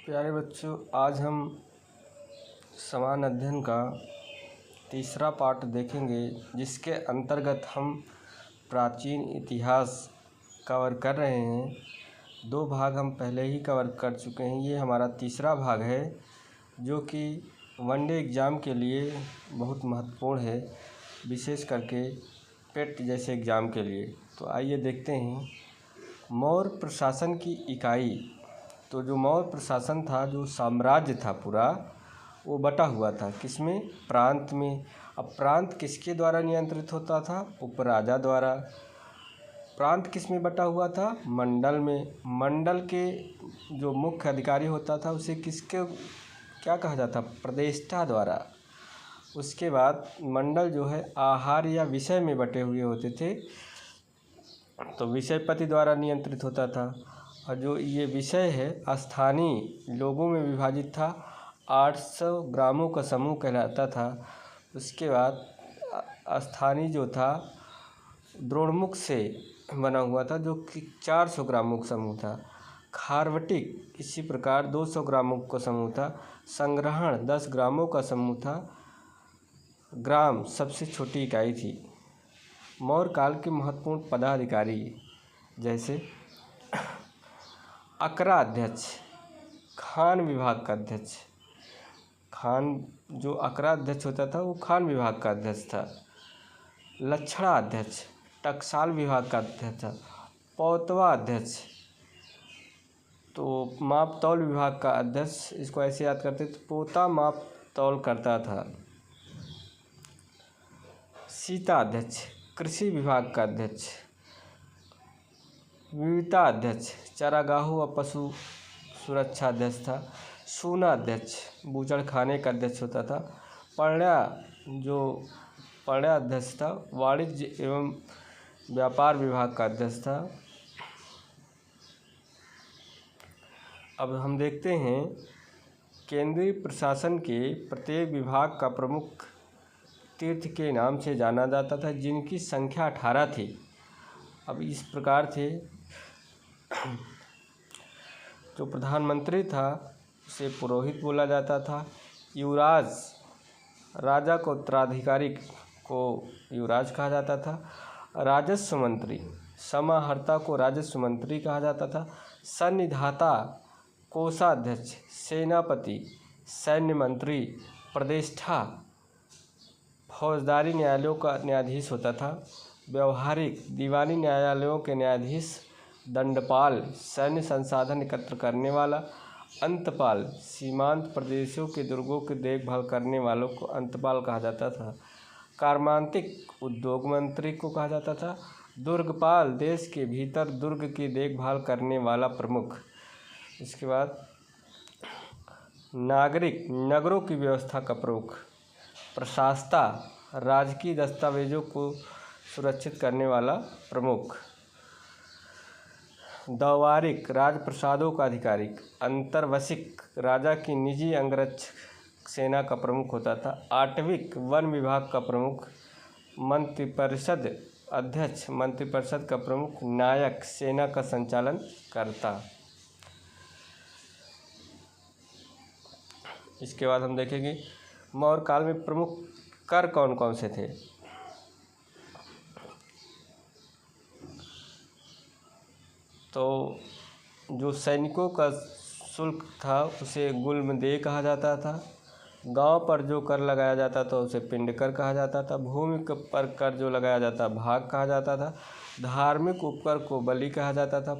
प्यारे बच्चों, आज हम समान अध्ययन का तीसरा पार्ट देखेंगे, जिसके अंतर्गत हम प्राचीन इतिहास कवर कर रहे हैं। 2 भाग हम पहले ही कवर कर चुके हैं। ये हमारा तीसरा भाग है, जो कि वनडे एग्ज़ाम के लिए बहुत महत्वपूर्ण है, विशेष करके पेट जैसे एग्ज़ाम के लिए। तो आइए देखते हैं। मौर्य प्रशासन की इकाई। तो जो मौर्य प्रशासन था, जो साम्राज्य था पूरा, वो बटा हुआ था किसमें? प्रांत में। अब प्रांत किसके द्वारा नियंत्रित होता था? उपराजा द्वारा। प्रांत किस में बटा हुआ था? मंडल में। मंडल के जो मुख्य अधिकारी होता था, उसे किसके क्या कहा जाता? प्रदेष्टा द्वारा। उसके बाद मंडल जो है आहार या विषय में बटे हुए होते थे, तो विषयपति द्वारा नियंत्रित होता था। और जो ये विषय है स्थानीय लोगों में विभाजित था। 800 ग्रामों का समूह कहलाता था। उसके बाद स्थानीय जो था द्रोणमुख से बना हुआ था, जो कि 400 ग्रामों का समूह था। खारवटिक इसी प्रकार 200 ग्रामों का समूह था। संग्रहण 10 ग्रामों का समूह था। ग्राम सबसे छोटी इकाई थी। मौर्य काल के महत्वपूर्ण पदाधिकारी जैसे अकरा अध्यक्ष, खान विभाग का अध्यक्ष। खान जो अकरा अध्यक्ष होता था, वो खान विभाग का अध्यक्ष था। लक्षणा अध्यक्ष टकसाल विभाग का अध्यक्ष था। पौतवा अध्यक्ष तो माप तौल विभाग का अध्यक्ष। इसको ऐसे याद करते थे, पोता माप तौल करता था। सीता अध्यक्ष कृषि विभाग का अध्यक्ष। विविता अध्यक्ष चारागाहों व पशु सुरक्षा अध्यक्ष था। सूना अध्यक्ष बूचड़खाने का अध्यक्ष होता था। पर्णा अध्यक्ष था, वाणिज्य एवं व्यापार विभाग का अध्यक्ष था। अब हम देखते हैं, केंद्रीय प्रशासन के प्रत्येक विभाग का प्रमुख तीर्थ के नाम से जाना जाता था, जिनकी संख्या 18 थी। अब इस प्रकार थे। जो प्रधानमंत्री था, उसे पुरोहित बोला जाता था। युवराज राजा को उत्तराधिकारी को युवराज कहा जाता था। राजस्व मंत्री समाहर्ता को राजस्व मंत्री कहा जाता था। सन्निधाता कोषाध्यक्ष, सेनापति सैन्य मंत्री, प्रदेष्टा फौजदारी न्यायालयों का न्यायाधीश होता था। व्यवहारिक दीवानी न्यायालयों के न्यायाधीश, दंडपाल सैन्य संसाधन एकत्र करने वाला, अंतपाल सीमांत प्रदेशों के दुर्गों की देखभाल करने वालों को अंतपाल कहा जाता था। कार्मांतिक उद्योग मंत्री को कहा जाता था। दुर्गपाल देश के भीतर दुर्ग की देखभाल करने वाला प्रमुख। इसके बाद नागरिक नगरों की व्यवस्था का प्रमुख। प्रशासता राजकीय दस्तावेजों को सुरक्षित करने वाला प्रमुख। दवारिक राजप्रसादों का अधिकारी। अंतर्वशिक राजा की निजी अंगरक्षक सेना का प्रमुख होता था। आटविक वन विभाग का प्रमुख। मंत्रिपरिषद अध्यक्ष मंत्रिपरिषद का प्रमुख। नायक सेना का संचालन करता। इसके बाद हम देखेंगे मौर्य काल में प्रमुख कर कौन कौन से थे। तो जो सैनिकों का शुल्क था, उसे गुल्मदेह कहा जाता था। गांव पर जो कर लगाया जाता था, उसे पिंड कर कहा जाता था। भूमि पर कर जो लगाया जाता, भाग कहा जाता था। धार्मिक उपकर को बलि कहा जाता था।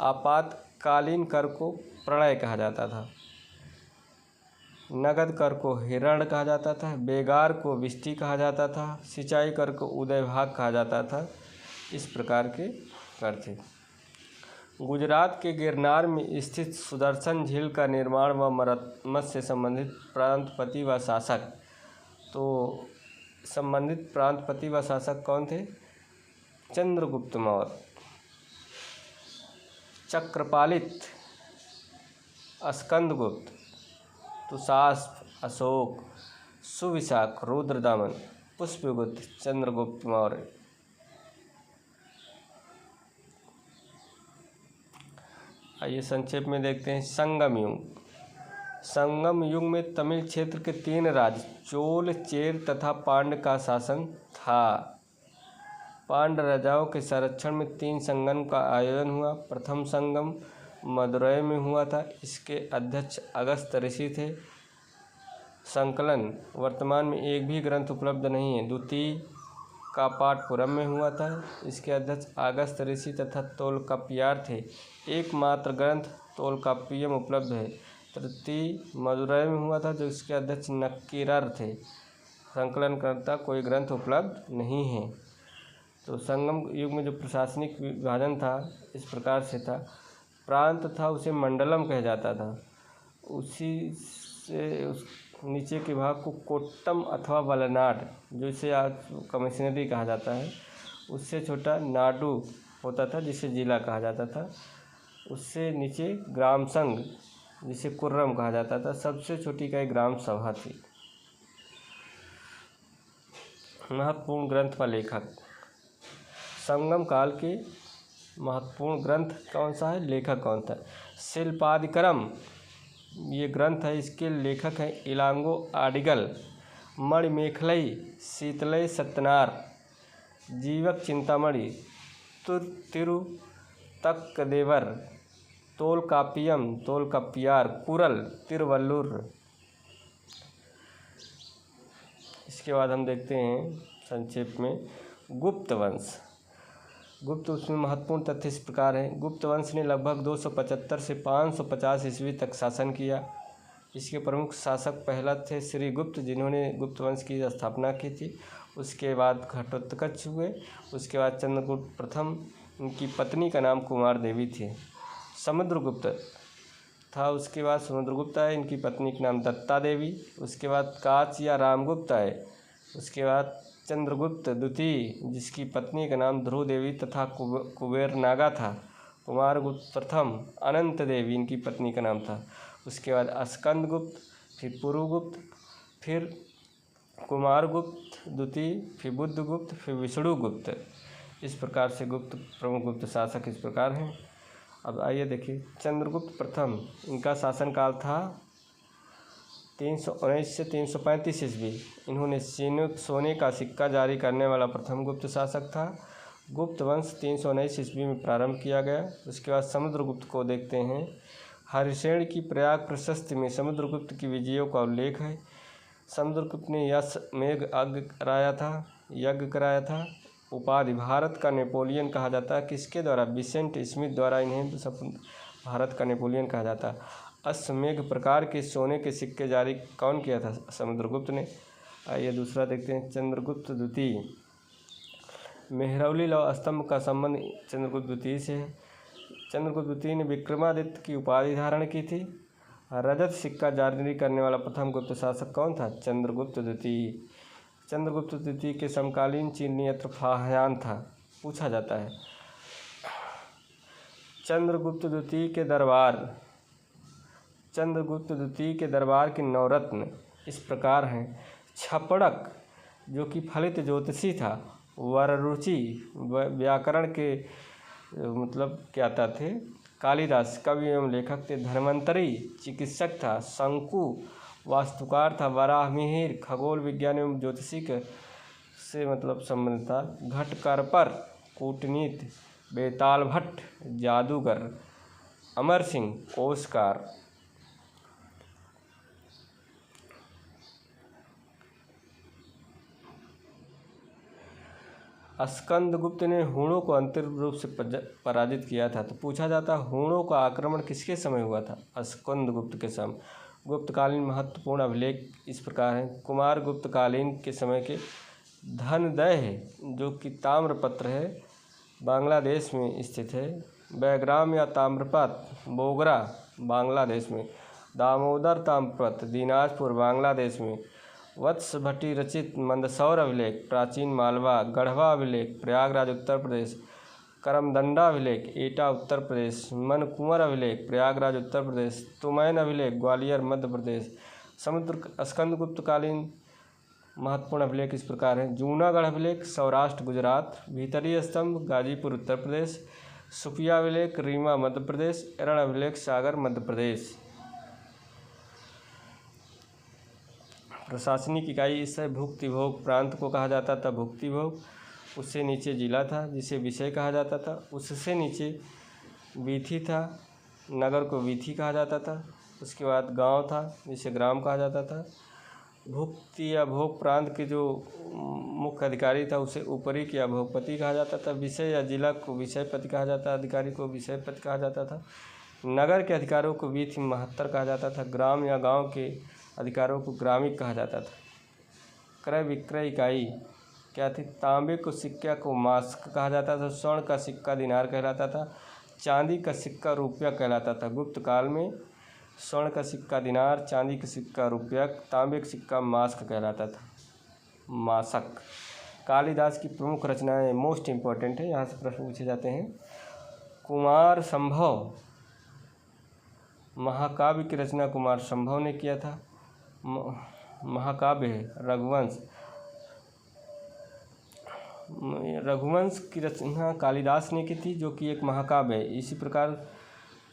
आपातकालीन कर को प्रणय कहा जाता था। नगद कर को हिरण कहा जाता था। बेगार को विष्टि कहा जाता था। सिंचाई कर को उदय भाग कहा जाता था। इस प्रकार के कर थे। गुजरात के गिरनार में स्थित सुदर्शन झील का निर्माण व मरम्मत से संबंधित प्रांतपति व शासक। तो संबंधित प्रांतपति व शासक कौन थे? चंद्रगुप्त मौर्य। चक्रपालित स्कंदगुप्त, तुषास्प अशोक, सुविशाख रुद्रदमन, पुष्पगुप्त चंद्रगुप्त मौर्य। आइए संक्षेप में देखते हैं। संगम युग। संगम युग में तमिल क्षेत्र के 3 राज्य चोल, चेर तथा पांड्य का शासन था। पांड्य राजाओं के संरक्षण में 3 संगम का आयोजन हुआ। प्रथम संगम मदुरै में हुआ था। इसके अध्यक्ष अगस्त्य ऋषि थे। संकलन वर्तमान में एक भी ग्रंथ उपलब्ध नहीं है। द्वितीय का पाटपुरम में हुआ था। इसके अध्यक्ष अगस्त्य ऋषि तथा तोलकाप्पियर थे। एकमात्र ग्रंथ तोलकाप्पियम उपलब्ध है। तृतीय मदुरै में हुआ था, जो इसके अध्यक्ष नक्कीरर थे। संकलनकर्ता कोई ग्रंथ उपलब्ध नहीं है। तो संगम युग में जो प्रशासनिक विभाजन था इस प्रकार से था। प्रांत था, उसे मंडलम कहा जाता था। उसी से उस नीचे के भाग को कोट्टम अथवा वलनाड, जो इसे आज कमिश्नरी कहा जाता है, उससे छोटा नाडु होता था जिसे जिला कहा जाता था। उससे नीचे ग्राम संघ जिसे कुर्रम कहा जाता था। सबसे छोटी इकाई ग्राम सभा थी। महत्वपूर्ण ग्रंथ व लेखक। संगम काल के महत्वपूर्ण ग्रंथ कौन सा है, लेखक कौन था? शिल्पादिकरम ये ग्रंथ है। इसके लेखक हैं इलांगो आडिगल। मणिमेखलई शीतलई सत्यनार, जीवक चिंतामणि, तिरुतक्कदेवर, तोलकाप्पियम तोलकाप्पियर, कुरल तिरुवल्लुर। इसके बाद हम देखते हैं संक्षेप में गुप्त वंश। गुप्त उसमें महत्वपूर्ण तथ्य इस प्रकार हैं। गुप्त वंश ने लगभग 275 से 550 ईस्वी तक शासन किया। इसके प्रमुख शासक पहला थे श्री गुप्त, जिन्होंने गुप्त वंश की स्थापना की थी। उसके बाद घटोत्कच हुए। उसके बाद चंद्रगुप्त प्रथम, उनकी पत्नी का नाम कुमार देवी थी। समुद्रगुप्त था, उसके बाद समुद्रगुप्त आए, इनकी पत्नी का नाम दत्ता देवी। उसके बाद काच या रामगुप्त आए। उसके बाद चंद्रगुप्त द्वितीय, जिसकी पत्नी का नाम ध्रुव देवी तथा कुबेर नागा था। कुमारगुप्त प्रथम, अनंत देवी इनकी पत्नी का नाम था। उसके बाद स्कंदगुप्त, फिर पुरुगुप्त, फिर कुमारगुप्त द्वितीय, फिर बुद्धगुप्त, फिर विष्णुगुप्त। इस प्रकार से गुप्त प्रमुख गुप्त शासक इस प्रकार हैं। अब आइए देखिए चंद्रगुप्त प्रथम, इनका शासनकाल था 319 से 335 ईस्वी। इन्होंने सोने का सिक्का जारी करने वाला प्रथम गुप्त शासक था। गुप्त वंश 319 ईस्वी में प्रारंभ किया गया। उसके बाद समुद्रगुप्त को देखते हैं। हरिसेन की प्रयाग प्रशस्ति में समुद्रगुप्त की विजयों का उल्लेख है। समुद्रगुप्त ने यज्ञ कराया था। उपाधि भारत का नेपोलियन कहा जाता है। किसके द्वारा? विसेंट स्मिथ द्वारा इन्हें भारत का नेपोलियन कहा जाता है। अश्वमेघ प्रकार के सोने के सिक्के जारी कौन किया था? समुद्रगुप्त ने। आइए दूसरा देखते हैं चंद्रगुप्त द्वितीय। मेहरौली लौह स्तंभ का संबंध चंद्रगुप्त द्वितीय से है। चंद्रगुप्त द्वितीय ने विक्रमादित्य की उपाधि धारण की थी। रजत सिक्का जारी करने वाला प्रथम गुप्त शासक कौन था? चंद्रगुप्त द्वितीय। चंद्रगुप्त द्वितीय के समकालीन चीनी यत्र फाह्यान था, पूछा जाता है। चंद्रगुप्त द्वितीय के दरबार। चंद्रगुप्त द्वितीय के दरबार के नवरत्न इस प्रकार हैं। छपड़क, जो कि फलित ज्योतिषी था। वररुचि, व्याकरण के मतलब क्या थे। कालिदास, कवि एवं लेखक थे। धन्वंतरी, चिकित्सक था। शंकु, वास्तुकार था। वराहमिहिर, खगोल विज्ञान एवं ज्योतिषी से मतलब संबंध था। घटकरपर, कूटनीति। बेताल भट्ट, जादूगर। अमर सिंह, कोशकार। स्कंदगुप्त ने हूणों को अंतिम रूप से पराजित किया था। तो पूछा जाता है हूणों का आक्रमण किसके समय हुआ था? स्कंदगुप्त के समय। गुप्तकालीन महत्वपूर्ण अभिलेख इस प्रकार हैं। कुमारगुप्तकालीन के समय के धनदय, जो कि ताम्रपत्र है, बांग्लादेश में स्थित है। बैग्राम या ताम्रपत्र, बोगरा, बांग्लादेश में। दामोदर ताम्रपत्र, दिनाजपुर, बांग्लादेश में। वत्स भट्टी रचित मंदसौर अभिलेख, प्राचीन मालवा। गढ़वा अभिलेख, प्रयागराज उत्तर प्रदेश। करमदंडा अभिलेख, एटा उत्तर प्रदेश। मनकुंवर अभिलेख, प्रयागराज उत्तर प्रदेश। तुमैन अभिलेख, ग्वालियर मध्य प्रदेश। स्कंदगुप्तकालीन महत्वपूर्ण अभिलेख इस प्रकार हैं। जूनागढ़ अभिलेख, सौराष्ट्र गुजरात। भीतरी स्तंभ, गाजीपुर उत्तर प्रदेश। सुपिया अभिलेख रीवा मध्य प्रदेश, एरण अभिलेख सागर मध्य प्रदेश। प्रशासनिक इकाई इससे भुक्तिभोग प्रांत को कहा जाता था भुक्तिभोग। उससे नीचे जिला था जिसे विषय कहा जाता था। उससे नीचे वीथी था, नगर को वीथी कहा जाता था। उसके बाद गांव था जिसे ग्राम कहा जाता था। भुक्ति या भोग प्रांत के जो मुख्य अधिकारी था उसे उपरिक या भोगपति कहा जाता था। विषय या जिला को विषयपति कहा जाता, अधिकारी को विषयपति कहा जाता था। नगर के अधिकारों को वीथी महत्तर कहा जाता था। ग्राम या गांव के अधिकारों को ग्रामिक कहा जाता था। क्रय विक्रय इकाई क्या थी? तांबे को सिक्का को मास्क कहा जाता था। स्वर्ण का सिक्का दिनार कहलाता था। चांदी का सिक्का रुपया कहलाता था। गुप्त काल में स्वर्ण का सिक्का दिनार, चांदी का सिक्का रुपया, तांबे का सिक्का मास्क कहलाता था, मासक। कालिदास की प्रमुख रचनाएं मोस्ट इम्पोर्टेंट है, यहाँ से प्रश्न पूछे जाते हैं। कुमार संभव महाकाव्य की रचना कुमार संभव ने किया था। महाकाव्य है रघुवंश। रघुवंश की रचना कालिदास ने की थी जो कि एक महाकाव्य है। इसी प्रकार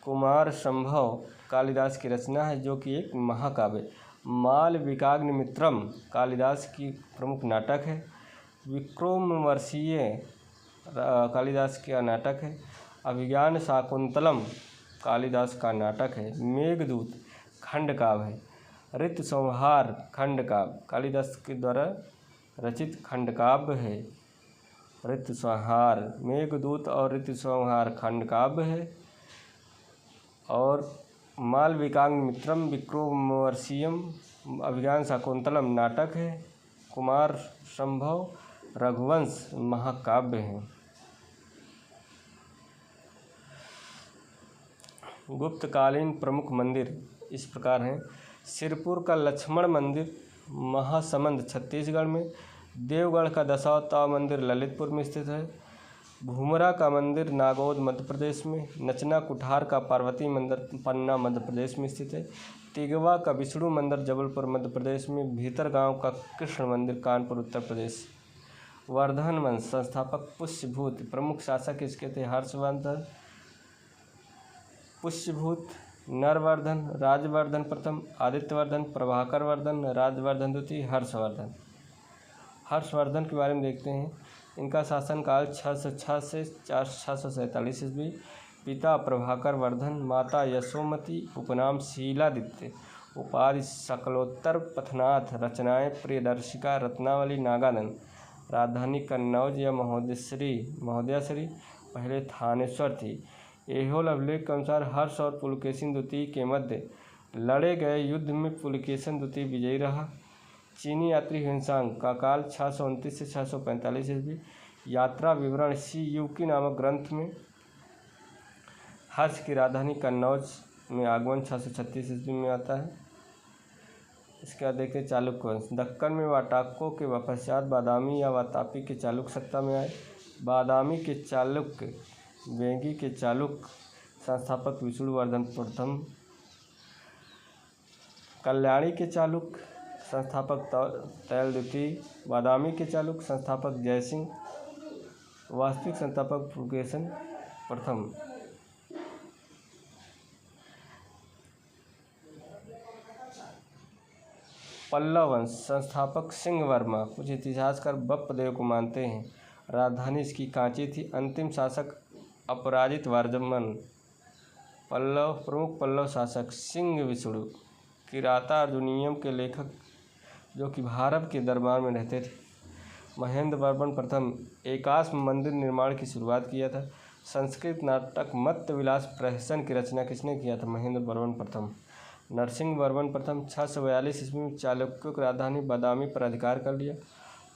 कुमार संभव कालिदास की रचना है जो कि एक महाकाव्य। मालविकाग्निमित्रम कालिदास की प्रमुख नाटक है। विक्रमोर्वशीय कालिदास का नाटक है। अभिज्ञान शाकुंतलम कालिदास का नाटक है। मेघदूत खंड काव्य है। ऋतु संहार खंड काव्य कालिदास के द्वारा रचित खंड काव्य है। ऋतु संहार मेघदूत और ऋतु संहार खंड काव्य है। और मालविकाग्निमित्रम विक्रमोर्वशीयम अभिज्ञान शाकुंतलम नाटक है। कुमार संभव रघुवंश महाकाव्य है। गुप्तकालीन प्रमुख मंदिर इस प्रकार हैं। सिरपुर का लक्ष्मण मंदिर महासमंद छत्तीसगढ़ में। देवगढ़ का दशावतार मंदिर ललितपुर में स्थित है। घुमरा का मंदिर नागौद मध्य प्रदेश में। नचना कुठार का पार्वती मंदिर पन्ना मध्य प्रदेश में स्थित है। तिगवा का विष्णु मंदिर जबलपुर मध्य प्रदेश में। भीतर गांव का कृष्ण मंदिर कानपुर उत्तर प्रदेश। वर्धन वंश संस्थापक पुष्यभूत, प्रमुख शासक इसके थे हर्षवर्धन। पुष्यभूत नरवर्धन, राजवर्धन प्रथम, आदित्यवर्धन, प्रभाकर वर्धन, राजवर्धन द्वितीय, हर्षवर्धन। हर्षवर्धन के बारे में देखते हैं। इनका शासनकाल 606 से 647 ईस्वी। पिता प्रभाकर वर्धन, माता यशोमती, उपनाम शीलादित्य, उपाधि सकलोत्तर पथनाथ, रचनाएं प्रियदर्शिका, रत्नावली, नागानंद। राजधानी कन्नौज या महोदयाश्री पहले थानेश्वर थी। ऐहोल अभिलेख के अनुसार हर्ष और पुलकेशिन द्वितीय के मध्य लड़े गए युद्ध में पुलकेशिन द्वितीय विजयी रहा। चीनी यात्री ह्वेनसांग का काल 629 से 645 ईस्वी। यात्रा विवरण सी युकी नामक ग्रंथ में हर्ष की राजधानी कन्नौज में आगमन 636 ईस्वी में आता है। इसके बाद देखते चालुक्य वंश। दक्कन में वाटाकों के पश्चात बादामी या वातापी के चालुक्य सत्ता में आए। बादामी के चालुक्य, वेंगी के चालुक्य संस्थापक विष्णुवर्धन प्रथम। कल्याणी के चालुक्य संस्थापक तैल द्वितीय। बादामी के चालुक्य संस्थापक जयसिंह। वास्तविक संस्थापक पुलकेशिन प्रथम। पल्लव वंश संस्थापक सिंह वर्मा। कुछ इतिहासकार बप्पदेव को मानते हैं। राजधानी इसकी कांची थी। अंतिम शासक अपराजित वर्धमान। प्रमुख पल्लव शासक सिंह विष्णु। किराता अर्जुनीयम के लेखक जो कि भारत के दरबार में रहते थे। महेंद्र वर्मन प्रथम एकाश्म मंदिर निर्माण की शुरुआत किया था। संस्कृत नाटक मत्त विलास प्रहसन की रचना किसने किया था? महेंद्र वर्मन प्रथम। नरसिंह वर्मन प्रथम 642 ईस्वी में चालुक्यों की राजधानी बादामी पर अधिकार कर लिया।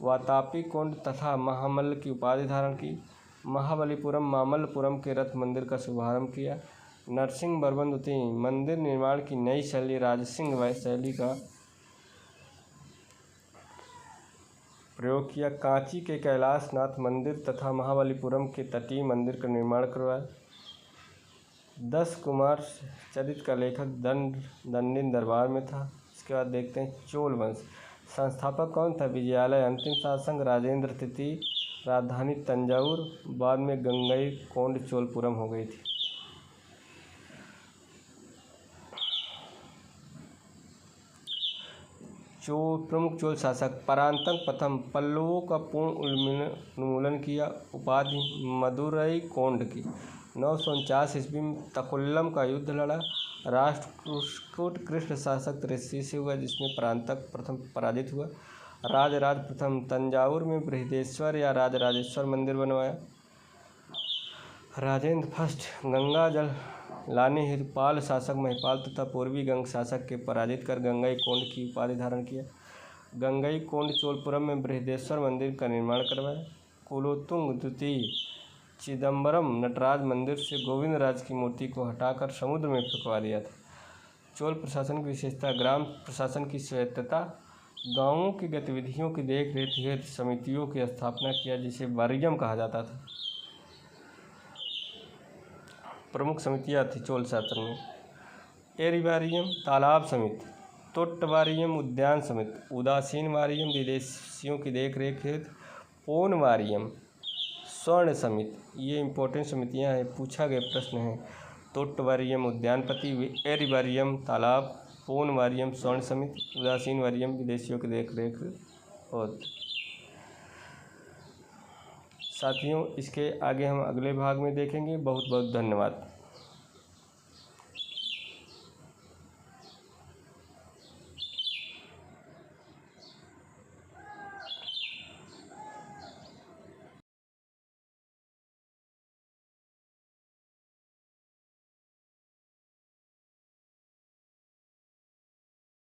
वातापी कोंड तथा महामल्ल की उपाधि धारण की। महाबलीपुरम मामल्लपुरम के रथ मंदिर का शुभारंभ किया। नरसिंह वर्मन द्वितीय मंदिर निर्माण की नई शैली राजसिंह शैली का प्रयोग किया। कांची के कैलाशनाथ मंदिर तथा महाबलीपुरम के तटीय मंदिर का निर्माण करवाया। 10 कुमार चरित का लेखक दंडिन दरबार में था। इसके बाद देखते हैं चोल वंश। संस्थापक कौन था? विजयालय। अंतिम शासक राजेंद्र तृतीय। राजधानी तंजावुर, बाद में गंगईकोंड चोलपुरम हो गई थी। प्रमुख चोल शासक परांतक प्रथम पल्लवों का पूर्ण उन्मूलन किया। उपाधि मदुरई कोंड की। 949 ईस्वी में तकुल्लम का युद्ध लड़ा। राष्ट्रकूट कृष्ण शासक त्रिशि से हुआ, जिसमें परांतक प्रथम पराजित हुआ। राजराज प्रथम तंजावुर में बृहदेश्वर या राजराजेश्वर मंदिर बनवाया। राजेंद्र फर्स्ट गंगा जल लाने हेतु पाल शासक महिपाल तथा पूर्वी गंग शासक के पराजित कर गंगईकोंड की उपाधि धारण किया। गंगईकोंड चोलपुरम में बृहदेश्वर मंदिर का निर्माण करवाया। कुलोत्तुंग द्वितीय चिदम्बरम नटराज मंदिर से गोविंदराज की मूर्ति को हटाकर समुद्र में फेंकवा दिया था। चोल प्रशासन की विशेषता ग्राम प्रशासन की स्वायत्तता, गांवों की गतिविधियों की देखरेख हेतु समितियों की स्थापना किया, जिसे वारियम कहा जाता था। प्रमुख समितियाँ थी चोल शासन में। एरिवारियम तालाब समिति, तोट्टवारियम उद्यान समिति, उदासीन वारियम विदेशियों की देखरेख हेतु, पोन वारियम स्वर्ण समिति। ये इंपॉर्टेंट समितियां हैं, पूछा गया प्रश्न है। तोट्टवारियम उद्यानपति, एरिवारियम तालाब, पोन वारियम स्वर्ण समिति, उदासीन वारियम विदेशियों की देखरेख होती। साथियों, इसके आगे हम अगले भाग में देखेंगे। बहुत बहुत धन्यवाद।